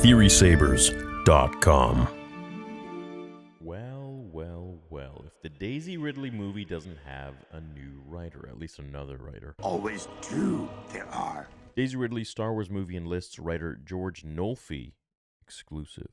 theorysabers.com. Well, if the Daisy Ridley movie doesn't have a new writer, at least another writer. Always two there are. Daisy Ridley's Star Wars movie enlists writer George Nolfi, exclusive.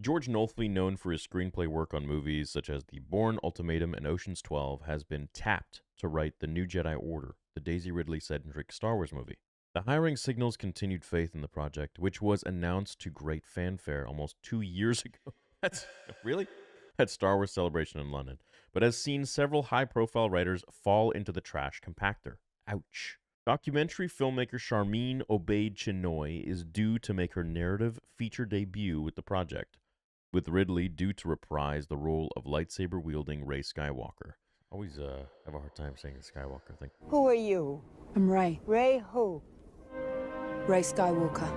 George Nolfi, known for his screenplay work on movies such as The Bourne Ultimatum and Ocean's 12, has been tapped to write The New Jedi Order, the Daisy Ridley-centric Star Wars movie. The hiring signals continued faith in the project, which was announced to great fanfare almost 2 years ago. Really? At Star Wars Celebration in London, but has seen several high-profile writers fall into the trash compactor. Ouch. Documentary filmmaker Sharmeen Obaid-Chinoy is due to make her narrative feature debut with the project, with Ridley due to reprise the role of lightsaber-wielding Rey Skywalker. Always have a hard time saying the Skywalker thing. Who are you? I'm Rey. Rey who? Rey Skywalker.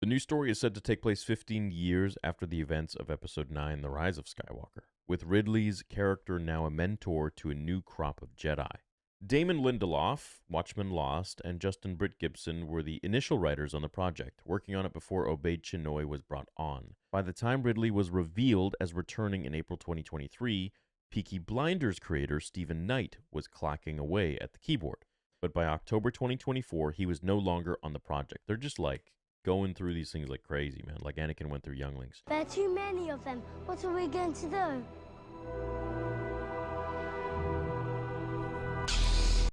The new story is said to take place 15 years after the events of Episode 9, The Rise of Skywalker, with Ridley's character now a mentor to a new crop of Jedi. Damon Lindelof, Watchmen Lost, and Justin Britt Gibson were the initial writers on the project, working on it before Obaid-Chinoy was brought on. By the time Ridley was revealed as returning in April 2023, Peaky Blinders creator Stephen Knight was clacking away at the keyboard. But by October 2024, he was no longer on the project. They're just like going through these things like crazy, man. Like Anakin went through younglings. There are too many of them. What are we going to do?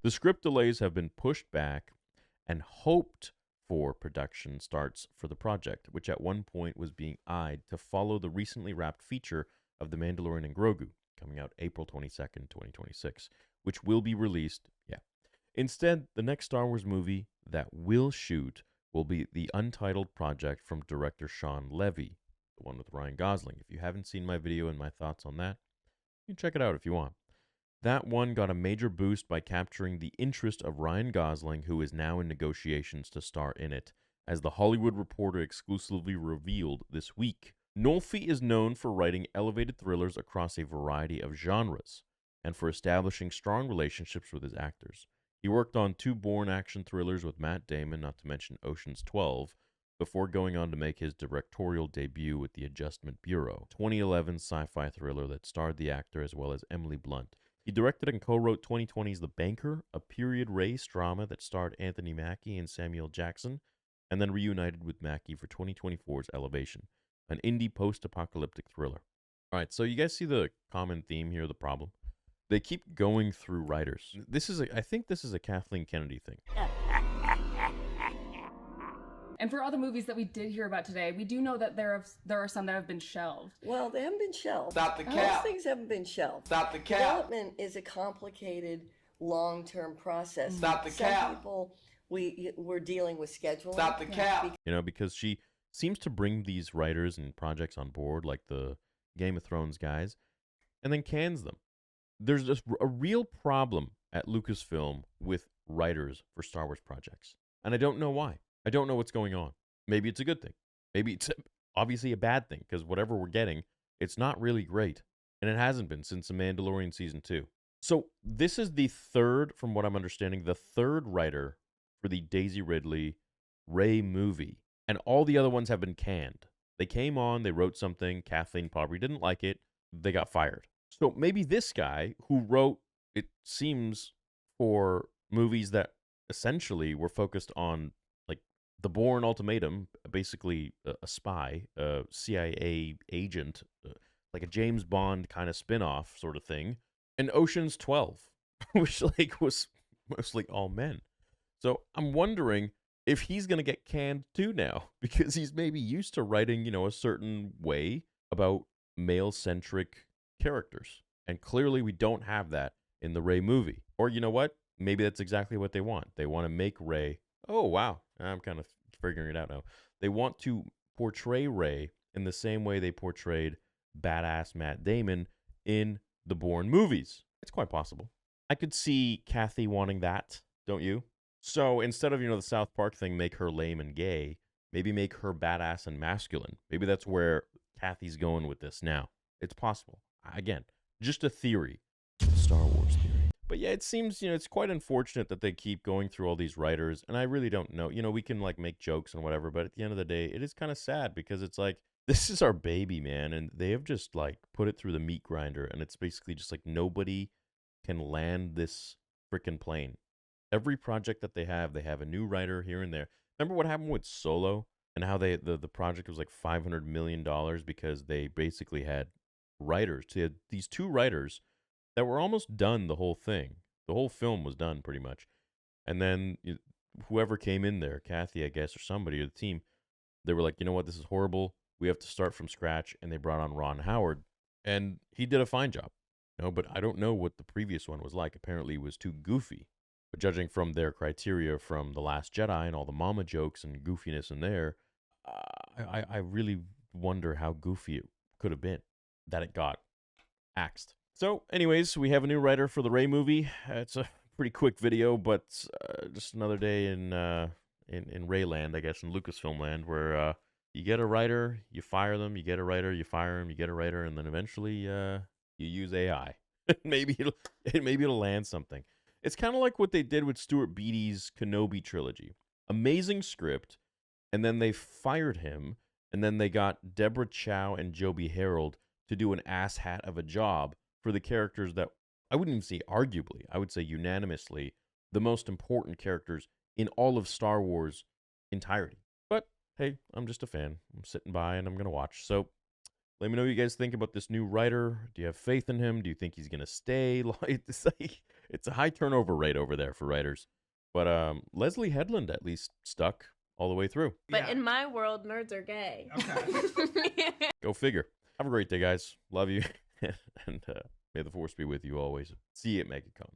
The script delays have been pushed back and hoped for production starts for the project, which at one point was being eyed to follow the recently wrapped feature of The Mandalorian and Grogu, coming out April 22nd, 2026, which will be released, Instead, the next Star Wars movie that will shoot will be the untitled project from director Sean Levy, the one with Ryan Gosling. If you haven't seen my video and my thoughts on that, you can check it out if you want. That one got a major boost by capturing the interest of Ryan Gosling, who is now in negotiations to star in it, as The Hollywood Reporter exclusively revealed this week. Nolfi is known for writing elevated thrillers across a variety of genres, and for establishing strong relationships with his actors. He worked on 2 Bourne action thrillers with Matt Damon, not to mention Ocean's 12, before going on to make his directorial debut with The Adjustment Bureau, 2011 sci-fi thriller that starred the actor as well as Emily Blunt. He directed and co-wrote 2020's The Banker, a period race drama that starred Anthony Mackie and Samuel Jackson, and then reunited with Mackie for 2024's Elevation, an indie post-apocalyptic thriller. All right, so you guys see the common theme here, the problem? They keep going through writers. I think this is a Kathleen Kennedy thing. And for all the movies that we did hear about today, we do know that there are some that have been shelved. Well, they haven't been shelved. Stop the Most cap. things haven't been shelved. Stop the cap. Development is a complicated, long-term process. Stop the Some cap. people, we're dealing with scheduling. Stop the cap. You know, because she seems to bring these writers and projects on board, like the Game of Thrones guys, and then cans them. There's just a real problem at Lucasfilm with writers for Star Wars projects. And I don't know why. I don't know what's going on. Maybe it's a good thing. Maybe it's obviously a bad thing, because whatever we're getting, it's not really great. And it hasn't been since The Mandalorian Season 2. So this is the third, from what I'm understanding, the third writer for the Daisy Ridley Rey movie. And all the other ones have been canned. They came on, they wrote something, Kathleen probably didn't like it, they got fired. So maybe this guy who wrote, it seems, for movies that essentially were focused on, like, The Bourne Ultimatum, basically a spy, a CIA agent, like a James Bond kind of spin-off sort of thing, and Ocean's 12, which was mostly all men. So I'm wondering if he's going to get canned too now, because he's maybe used to writing, a certain way about male-centric characters. And clearly we don't have that in the Rey movie. Or you know what? Maybe that's exactly what they want. They want to make Rey, oh wow, I'm kind of figuring it out now. They want to portray Rey in the same way they portrayed badass Matt Damon in the Bourne movies. It's quite possible. I could see Kathy wanting that, don't you? So instead of, the South Park thing, make her lame and gay, maybe make her badass and masculine. Maybe that's where Kathy's going with this now. It's possible. Again, just a theory. Star Wars theory. But yeah, it seems, it's quite unfortunate that they keep going through all these writers, and I really don't know. We can like make jokes and whatever, but at the end of the day, it is kind of sad because it's like, this is our baby, man, and they have just like put it through the meat grinder, and it's basically just like nobody can land this freaking plane. Every project that they have a new writer here and there. Remember what happened with Solo and how the project was like $500 million because they basically had writers. They had these two writers that were almost done the whole thing. The whole film was done pretty much. And then whoever came in there, Kathy, I guess, or somebody, or the team, they were like, you know what, this is horrible. We have to start from scratch. And they brought on Ron Howard. And he did a fine job. But I don't know what the previous one was like. Apparently it was too goofy. But judging from their criteria from The Last Jedi and all the mama jokes and goofiness in there, I really wonder how goofy it could have been that it got axed. So, anyways, we have a new writer for the Rey movie. It's a pretty quick video, but just another day in Reyland, I guess, in Lucasfilm land, where you get a writer, you fire them, you get a writer, you fire him, you get a writer, and then eventually you use AI. maybe it'll land something. It's kind of like what they did with Stuart Beattie's Kenobi trilogy. Amazing script, and then they fired him, and then they got Deborah Chow and Joby Harold to do an asshat of a job for the characters that I wouldn't even say arguably, I would say unanimously, the most important characters in all of Star Wars entirety. But hey, I'm just a fan. I'm sitting by and I'm going to watch. So let me know what you guys think about this new writer. Do you have faith in him? Do you think he's going to stay? It's a high turnover rate over there for writers. But Leslie Headland at least stuck all the way through. But in my world, nerds are gay. Okay. Go figure. Have a great day, guys. Love you. And may the force be with you always. See you at MegaCon.